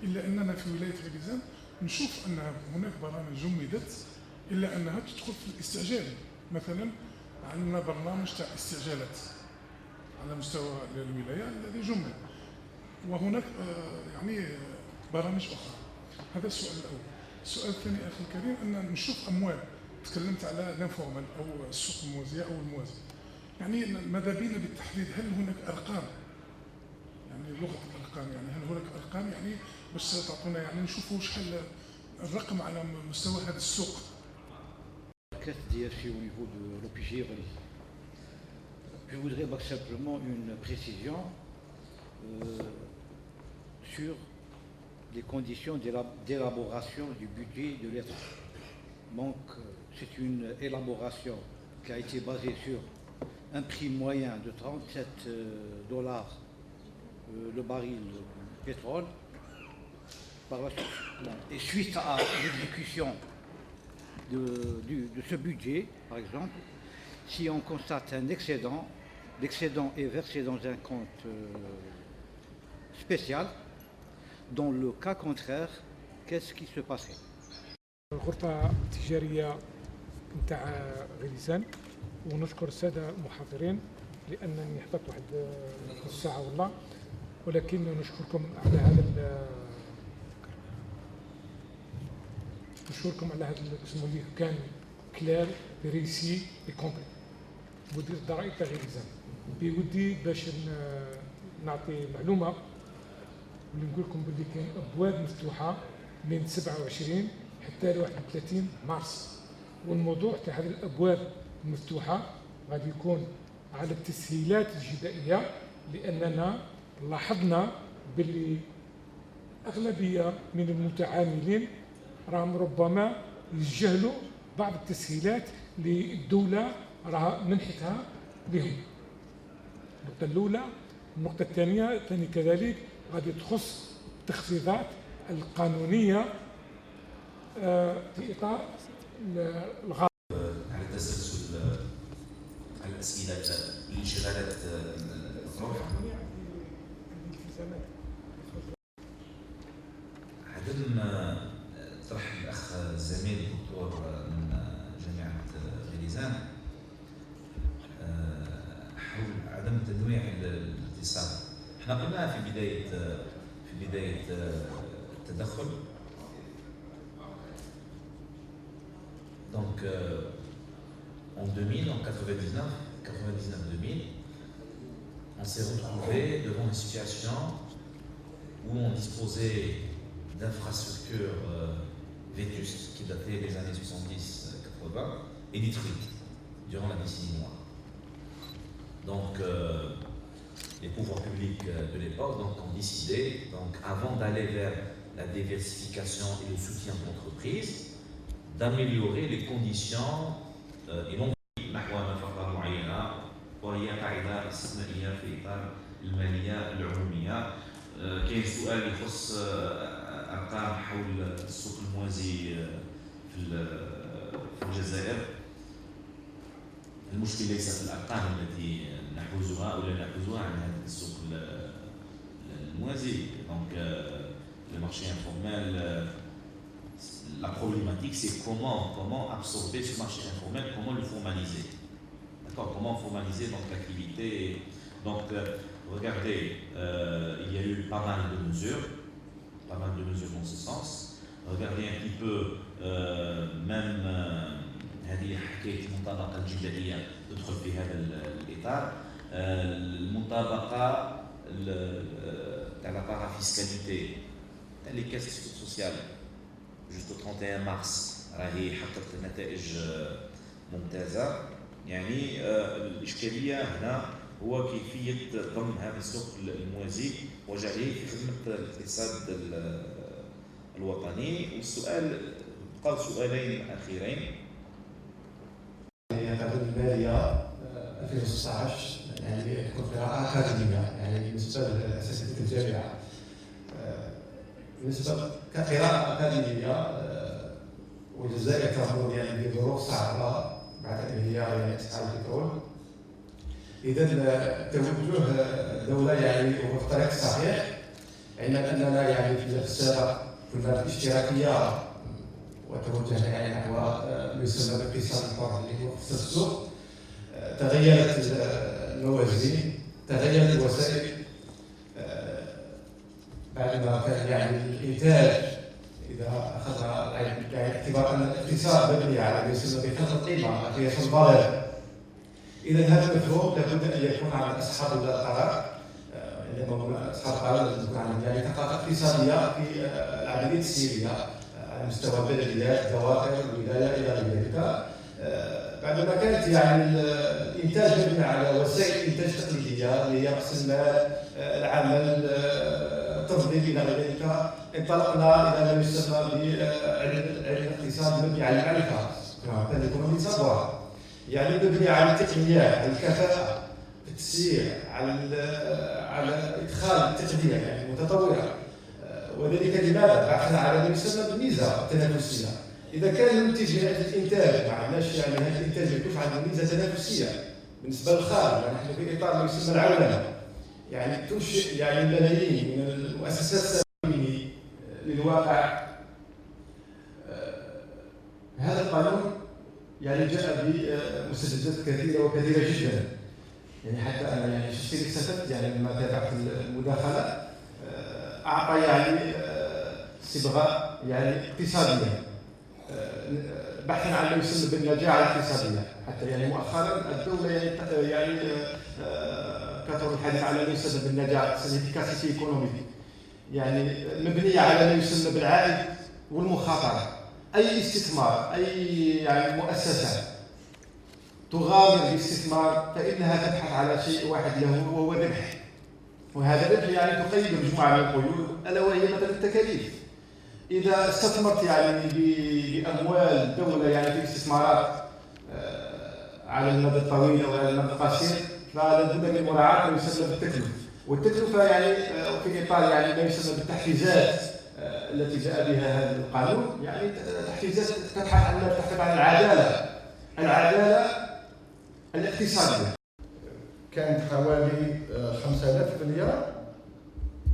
الا اننا في ولايه غليزان نشوف ان هناك برامج جمدت الا انها تدخل في الاستعجال. مثلا عندنا برنامج تاع استعجالات على مستوى الولايه الذي جمد، وهناك يعني برامج اخرى. هذا السؤال الاول. السؤال الثاني اخي الكريم ان نشوف اموال، تكلمت على لانفورمال او السوق الموازيه او الموازي، يعني ماذا بينا بالتحديد؟ هل هناك ارقام؟ يعني لغه الارقام، يعني هل هناك ارقام يعني باش تعطونا يعني نشوفوا شحال الرقم على مستوى هذا السوق. au niveau de l'OPJ Relais. Je voudrais simplement une précision sur les conditions d'élaboration du budget de l'État. Donc, c'est une élaboration qui a été basée sur un prix moyen de 37 dollars le baril de pétrole. Par la suite, et suite à l'exécution de ce budget, par exemple, si on constate un excédent, l'excédent est versé dans un compte spécial. Dans le cas contraire, qu'est-ce qui se passerait? الغرفة التجارية نتاع غليزان، ونشكر السادة المحاضرين لأنني حضرت واحد نص ساعة والله، ولكن نشكركم على هذا اسمه اللي كان كلار بريسي بكومبلي. مدير الضرائب تاع غليزان بودي باش نعطي معلومة واللي نقول لكم باللي كاين أبواب مفتوحة من 27 حتى ل 31 مارس، والموضوع تاع هذه الأبواب المفتوحة غادي يكون على التسهيلات الجدائية، لأننا لاحظنا باللي أغلبية من المتعاملين راهم ربما يتجاهلوا بعض التسهيلات اللي الدولة راها منحتها لهم. النقطة الأولى. النقطة الثانية كذلك غادي تخص التخفيضات القانونية في إطار الغاء على تسلسل الأسئلة الانشغالات الظروف. عدم طرح الأخ الزميل الدكتور من جامعة غليزان حول عدم تنويع الاتصال. احنا قلنا في بداية التدخل. Donc en 2000, en 99-2000, on s'est retrouvé devant une situation où on disposait d'infrastructures vétustes qui dataient des années 70-80 et détruites durant la décennie noire. Donc les pouvoirs publics de l'époque ont décidé, avant d'aller vers la diversification et le soutien de l'entreprise, d'améliorer les conditions et non نحو نفقة معينة، وهي قاعدة استثنائية في إطار المالية العمومية. كاين سؤال يخص أرقام حول السوق الموازي في الجزائر. المشكلة ليس في الأرقام التي نحوزها أو لا نحوزها عن هذا السوق الموازي. Donc le marché informel, la problématique c'est comment absorber ce marché informel, comment le formaliser. D'accord, comment formaliser donc l'activité. Donc regardez, il y a eu pas mal de mesures dans ce sens. Regardez un petit peu même هذه حكاية المطابقة الجدائية تدخل في هذا الإطار. المطابقة تاع لا بارافيسكاليتي تاع لي كاس سوسيال جوست 31 مارس راهي حققت نتائج ممتازة. يعني الإشكالية هنا هو كيفية ضم هذا السوق الموازي وجعله في خدمة الاقتصاد الوطني. والسؤال بقى سؤالين أخيرين. التعدد المالية 2016 يعني تكون قراءة أكاديمية، يعني بالنسبة لأساتذة الجامعة بالنسبة كقراءة أكاديمية، والجزائر تمر يعني بظروف صعبة بعد انهيار يعني أسعار البترول. إذا توجه الدولة يعني هو في الطريق الصحيح، علما اننا يعني في السابق كنا الاشتراكيه وتوجهنا يعني نحو ما يسمى بالاقتصاد الحر اللي هو اقتصاد السوق. تغيرت الموازين، تغيرت الوسائل، بعد ما كان يعني الانتاج، اذا اخذنا يعني اعتبار ان الاقتصاد مبني على ما يسمى بخلق القيمه، قياس الفالور. اذا هذا المفهوم لابد ان يكون عند اصحاب القرار، عندما نقول اصحاب القرار لازم يكون عندهم يعني ثقافه اقتصاديه في العمليه السياسيه على مستوى البلديات، الدوائر، الولايه الى غير ذلك. بعدما كانت يعني الانتاج مبني على وسائل انتاج تقليديه اللي هي راس المال، العمل، التفضيل الى غير ذلك، انطلقنا الى ما يسمى بعلم الاقتصاد المبني على المعرفه، كان يكون سافوار، يعني مبني على التقنيات، على الكفاءه في التسيير، على ادخال التقنيه يعني متطوره. وذلك لماذا؟ بحثنا على ما يسمى بالميزه التنافسيه. اذا كان المنتج من اجل الانتاج ما عندناش يعني هذا الانتاج يكون عنده ميزه تنافسيه بالنسبه للخارج، يعني نحن في اطار ما يسمى العولمه، يعني تنشئ يعني ملايين من المؤسسات التمويليه للواقع. هذا القانون يعني جاء بمستجدات كثيره وكثيره جدا، يعني حتى انا يعني شخصيا استفدت يعني لما تابعت المداخله، اعطى يعني صبغه يعني اقتصاديه، بحثا عن ما يسمى بالنجاعه الاقتصاديه. حتى يعني مؤخرا الدوله يعني كثر الحديث على ما يسمى بالنجاعه الاقتصاديه، كاسيتي ايكونوميك، يعني مبنيه على ما يسمى بالعائد والمخاطره. اي استثمار، اي يعني مؤسسه تغامر بالاستثمار فانها تبحث على شيء واحد له وهو الربح، وهذا الربح يعني تقيد مجموعه من القيود الا وهي مثلا التكاليف. اذا استثمرت يعني باموال الدوله يعني في استثمارات على المدى الطويل او على المدى القصير، فلا بد من مراعاه ما يسمى بالتكلفه، والتكلفه يعني في اطار يعني ما يسمى بالتحفيزات التي جاء بها هذا القانون، يعني تحفيزات تبحث عن العداله الاقتصاديه. كانت حوالي 5000 مليار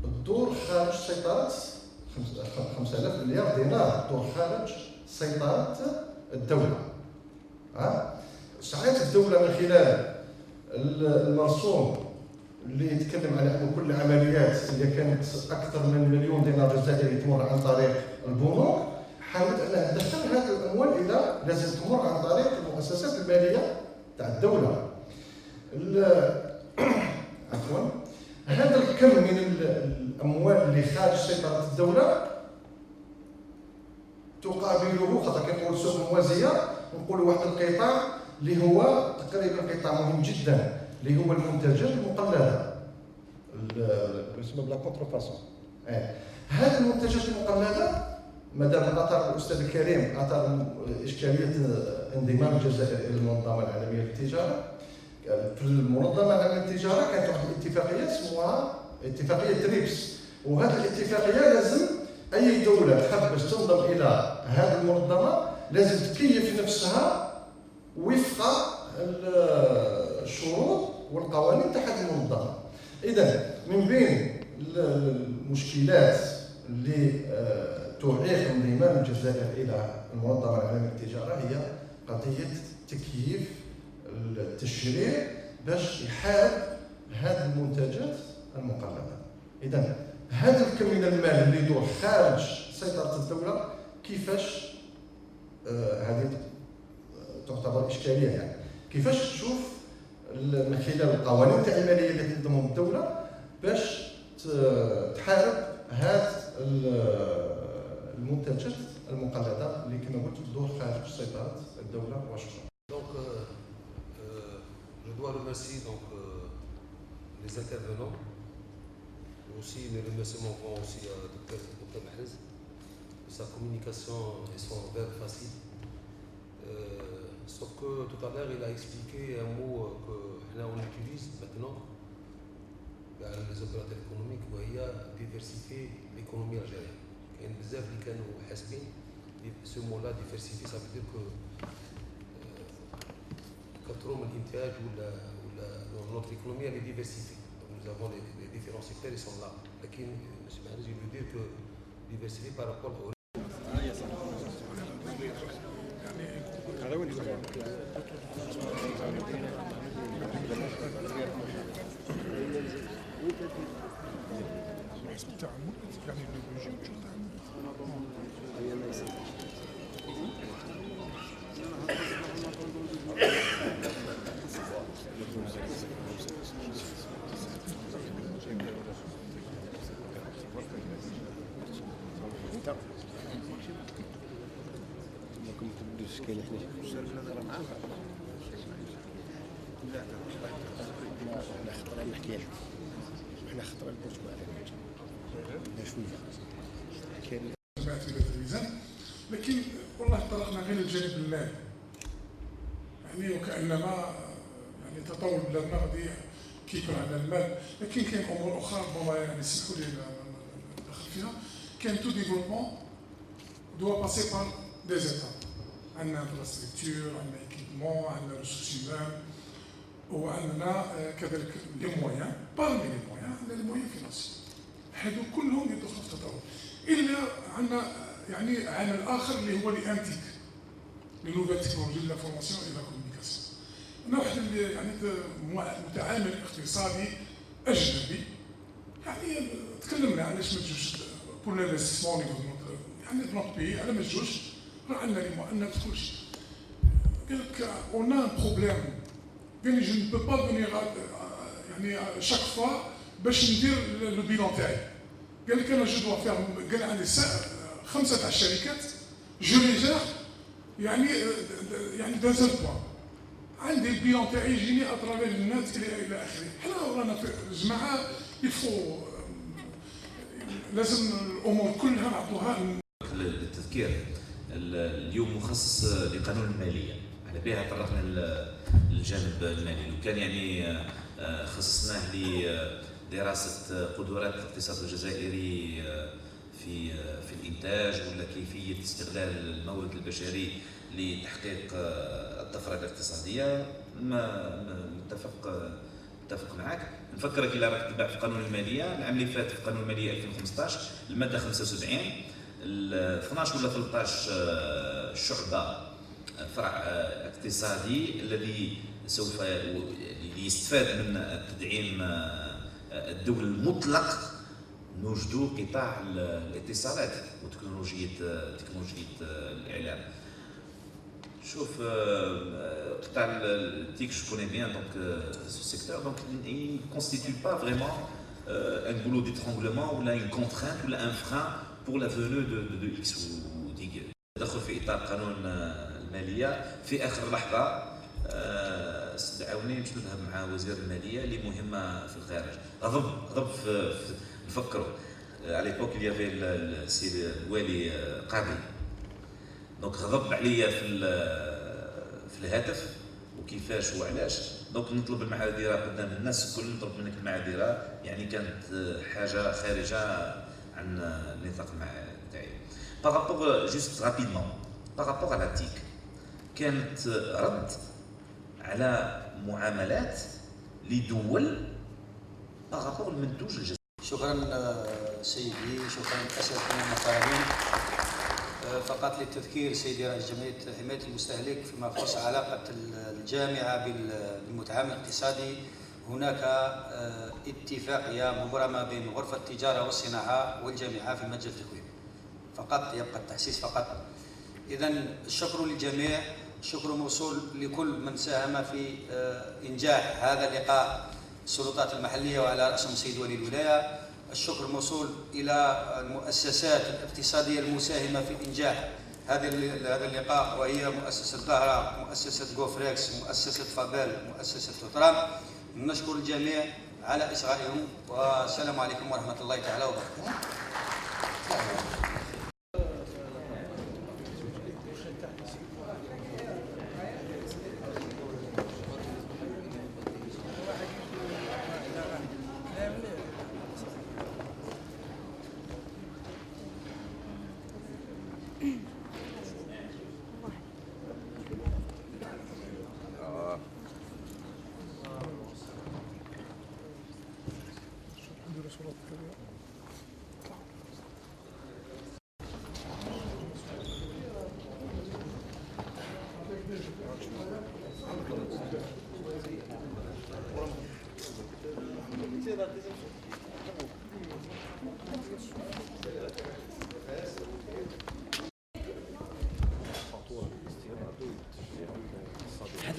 الدور خارج سيطرة 5000 مليار دينار الدور خارج سيطرة الدولة. ساعات الدولة من خلال المرسوم اللي يتكلم على أن كل العمليات اللي كانت أكثر من 1,000,000 دينار جزائري تمر عن طريق البنوك، حاولت أنها تدخل هذه الأموال إلى لازم تمر عن طريق المؤسسات المالية تاع الدولة. عفوا، هذا الكم من الاموال اللي خارج سيطره الدوله تقابله خاطر كنقول سوق موازيه، نقولوا واحد القطاع اللي هو تقريبا قطاع مهم جدا اللي هو المنتجات المقلده، يسمى بلا كونترفاسون. هذه المنتجات المقلده مادام اثار الاستاذ الكريم اثار اشكاليه انضمام الجزائر الى المنظمه العالميه للتجاره. في المنظمه العالميه للتجاره كانت واحد الاتفاقيه اسمها اتفاقيه تريبس، وهذه الاتفاقيه لازم اي دوله تحب باش تنضم الى هذه المنظمه لازم تكيف نفسها وفق الشروط والقوانين تاع هذه المنظمه. اذا من بين المشكلات اللي تعيق انضمام الجزائر الى المنظمه العالميه للتجاره هي قضيه تكييف التشريع باش يحارب هذه المنتجات المقلده. اذا هذا الكم من المال اللي يدور خارج سيطره الدوله كيفاش هذه تعتبر اشكاليه، يعني كيفاش تشوف من خلال القوانين تاع الماليه اللي تنظمهم الدوله باش تحارب هذه المنتجات المقلده اللي كما قلت تدور خارج سيطره الدوله. وشكرا. Je dois remercier donc les intervenants. Aussi, mes remerciements vont aussi à Dr Mahrez pour sa communication et son verbe facile. Sauf que tout à l'heure, il a expliqué un mot que là on utilise maintenant, les opérateurs économiques, où il y a diversifier l'économie algérienne. Il y a une réserve ce mot-là, diversifier, ça veut dire que كثروا من الانتاج ولا notre économie elle est diversifiée. nous avons les différents secteurs, ils sont là. لكن je veux dire que diversifié par rapport au جماعة ولاية الوزان، لكن والله طرقنا غير الجانب المالي، يعني وكأنما يعني تطور بلادنا غادي كيكون عندنا المال، لكن كاين امور اخرى ربما يعني اسمحوا لي ندخل فيها. كاين تو ديفلوبمون دوا باسي بار دي زيتاب، عندنا انفراستركتور، عندنا ايكيبمون، عندنا ريسورس هيومان، وعندنا كذلك لي مويان، بارمي لي مويان عندنا لي مويان فينانسي، هادو كلهم يدخلوا في التطور. الا عندنا يعني عامل اخر اللي هو لي انتيك، لي نوفيل تكنولوجي لا فورماسيون اي لا كومونيكاسيون. انا واحد اللي يعني متعامل اقتصادي اجنبي، يعني تكلمنا علاش ما تجوش بور لانفستيسمون يعني في نوت بي، على ما تجوش راه عندنا لي عندنا كلشي. قال لك اون ان بروبليم، قال لي جو نو بو با فينيغ يعني شاك فوا باش ندير لو بيلون تاعي. قال لك انا جو دوا فيغ، قال عندي 5 شركات جو لي جير يعني دان سول بوان، عندي البيلون تاعي يجيني اترافير الناس الى اخره. حنا رانا في جماعه يفو لازم الامور كلها نعطوها. التذكير اليوم مخصص لقانون الماليه، على بها طرقنا للجانب المالي، وكان يعني خصصناه لدراسه قدرات الاقتصاد الجزائري في الانتاج ولا كيفيه استغلال المورد البشري لتحقيق الطفره الاقتصاديه. متفق معك. نفكرك الى راك تتبع في قانون الماليه العام اللي فات، في قانون الماليه 2015 الماده 75 12 ولا 13 شعبه فرع اقتصادي الذي سوف يستفاد من التدعيم الدولي المطلق، نوجدوا قطاع الاتصالات وتكنولوجية الإعلام. شوف قطاع التيك je connais bien donc ce secteur, donc il ne constitue pas vraiment un goulot d'étranglement ou là une contrainte ou là un frein pour la venue de X ou d'Y. تدخل في إطار قانون المالية في آخر لحظة استدعوني باش نذهب مع وزير المالية لمهمة في الخارج. غضب نفكروا على ليبوك اللي يافي السيد الوالي قاضي، دونك غضب عليا في الهاتف وكيفاش وعلاش، دونك نطلب المعاذيره قدام الناس الكل، نطلب منك المعاذيره، يعني كانت حاجه خارجه عن النطاق تاعي. بارابور جوست رابيدمون بارابور على تيك، كانت رد على معاملات لدول بارابور المنتوج الجزائري. شكرا سيدي، شكرا اساتذتنا المحترمين. فقط للتذكير سيدي رئيس جمعيه حمايه المستهلك فيما يخص علاقه الجامعه بالمتعامل الاقتصادي، هناك اتفاقيه مبرمه بين غرفه التجاره والصناعه والجامعه في مجال التكوين، فقط يبقى التحسيس فقط. اذا الشكر للجميع، الشكر موصول لكل من ساهم في انجاح هذا اللقاء، السلطات المحليه وعلى راسهم السيد ولي الولايه. الشكر موصول الى المؤسسات الاقتصاديه المساهمه في انجاح هذا اللقاء، وهي مؤسسه ظهرة، مؤسسه غوفريكس، مؤسسه فابيل، مؤسسه توترام. نشكر الجميع على اصغائهم، والسلام عليكم ورحمه الله تعالى وبركاته.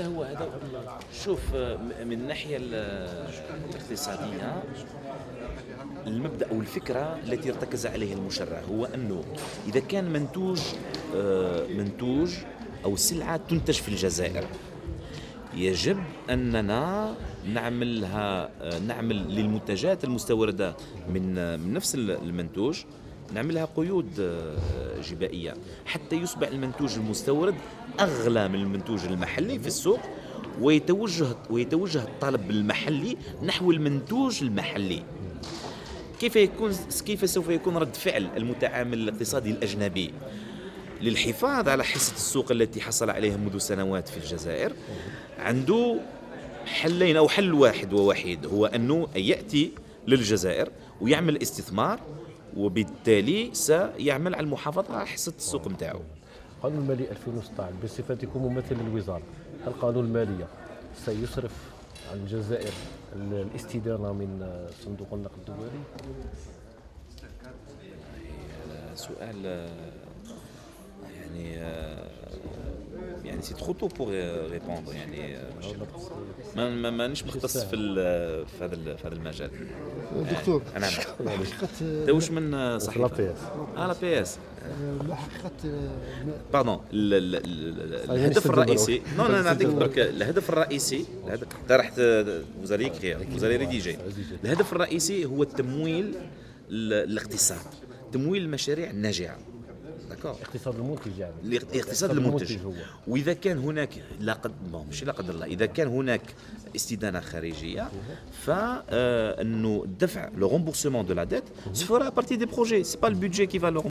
هذا هو شوف من الناحيه الاقتصاديه المبدا او الفكره التي ارتكز عليها المشرع هو انه اذا كان منتوج او سلعه تنتج في الجزائر يجب اننا نعمل للمنتجات المستورده من نفس المنتوج نعملها قيود جبائيه حتى يصبح المنتوج المستورد اغلى من المنتوج المحلي في السوق ويتوجه الطلب المحلي نحو المنتوج المحلي. كيف سوف يكون رد فعل المتعامل الاقتصادي الأجنبي للحفاظ على حصة السوق التي حصل عليها منذ سنوات في الجزائر؟ عنده حلين أو حل واحد ووحيد، هو أنه يأتي للجزائر ويعمل استثمار، وبالتالي سيعمل على المحافظة على حصة السوق متاعه. قانون المالي 2016 بصفتكم ممثل للوزارة، هل قانون المالية سيصرف عن الجزائر الاستدانة من صندوق النقد الدولي؟ سؤال يعني سي ترو تو بور ريبوندر، يعني مانيش مختص في هذا المجال. دكتور نعم دوش من صحيفه لا بي اس الحقيقه باردون الهدف الرئيسي انا نعطيك برك الهدف الرئيسي رحت وزاري ريديجي. الهدف الرئيسي هو التمويل الاقتصاد، تمويل المشاريع الناجعه. اقتصاد المنتج يعني الاقتصاد المنتج. واذا كان هناك ماشي لا قدر الله اذا كان هناك استدانه خارجيه فانه الدفع لو رومبورسمون دو لا ديت سفرا بارتي دي بروجي، سي با البودجي كي فا